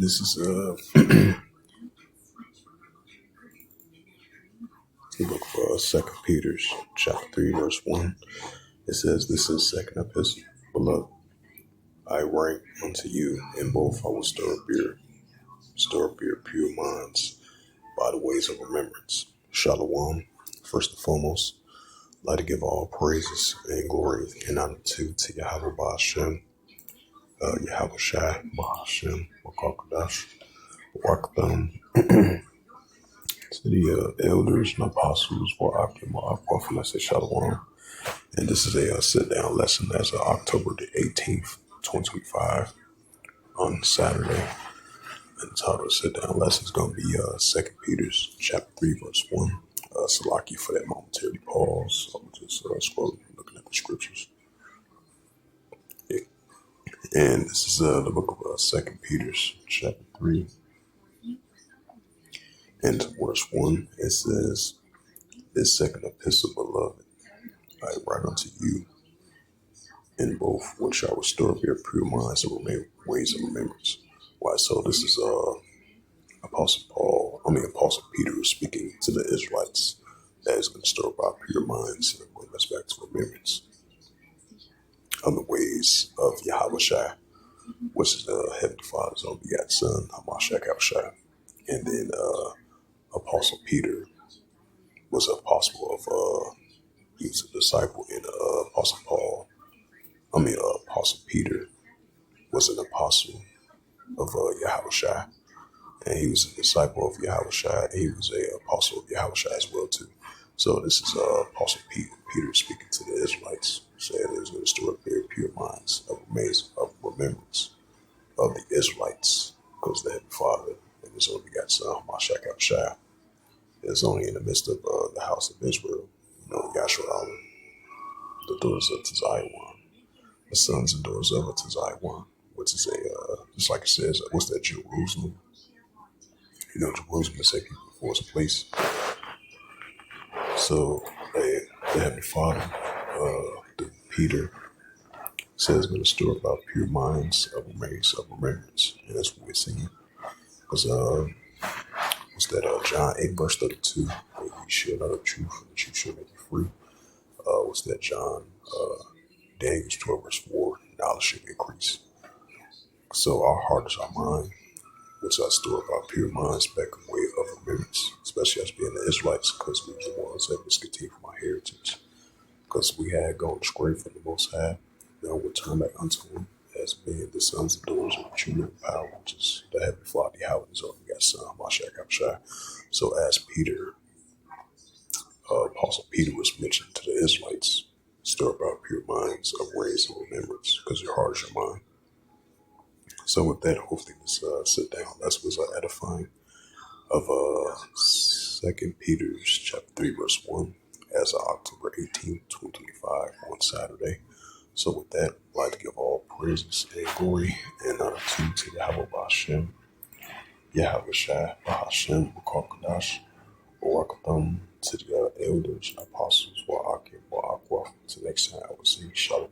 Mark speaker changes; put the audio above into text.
Speaker 1: This is the book of 2 Peter, chapter 3, verse 1. It says, "This is second epistle, beloved. I write unto you in both I will stir up your pure minds by the ways of remembrance. Shalom. First and foremost, I'd like to give all praises and glory and honor to Yahweh Ba'ashem, Yahweh Shai, Ba'ashem, Wakakadash, Wakatham, to the elders and apostles for Akim, Akwa, and I say Shalom. And this is a sit-down lesson as of October the 18th, 2025, on Saturday. And the title of the sit-down lesson is going to be 2 Peter chapter 3, verse 1. Salaki for that momentary pause. I'm just scrolling, looking at the scriptures. Yeah. And this is the book of 2 Peter chapter 3. And verse 1, it says, "This second epistle, beloved, I write unto you in both which I will restore up your pure minds and remain ways of remembrance." Why? So this is Apostle Peter is speaking to the Israelites that is going to stir up our pure minds and bring us back to remembrance of the ways of Yahweh Shai, which is the Heavenly Father's own begotten Son, Hamashiach Yahushua. And then Apostle Peter was an apostle of he was a disciple in Apostle Peter was an apostle of Yahweh Shai, and he was a disciple of Yahweh Shai, and he was an apostle of Yahweh Shai as well too. So this is Apostle Peter speaking to the Israelites, saying it was going to stir up their pure minds of remembrance of the Israelites, because the Heavenly Father and His only begotten Son, Hamashiach Yahushua, is only in the midst of the house of Israel. Yahshua, the daughters of Tizayawan, the sons and daughters of Tizayawan, which is just like it says, what's that, Jerusalem? Jerusalem is a people before it's a place. So the Heavenly Father, through Peter, says going to stir up our pure minds of remembrance. And that's what we're seeing. Because what's that, John 8, verse 32, where you shall know the truth, and the truth shall make you free. What's that, John, Daniel 12, verse 4, knowledge should increase. So our heart is our mind, which I store up our pure minds back in way of remembrance, especially as being the Israelites, because we were the ones that discontinued from our heritage. Because we had gone astray from the Most High, now we'll turn back unto Him as being the sons and daughters of the true living power, which is the Heavenly Father, Yahweh, His only begotten Son, Hamashiach Yahushua. So as Peter, Apostle Peter was mentioned to the Israelites, stir up our pure minds of ways of remembrance, because your heart is your mind. So with that, hopefully this sit down lesson was edifying of 2 Peter chapter 3, verse 1, as of October 18th, 2025, on Saturday. So with that, I'd like to give all praises and glory and honor to Yahweh Ba'ashem, Yahweh Shai, Ba'ashem, Wakakadash, Wakatham, to the elders and apostles, Wa'akim, Wa'akwa. Till next time, I will see you. Shalom.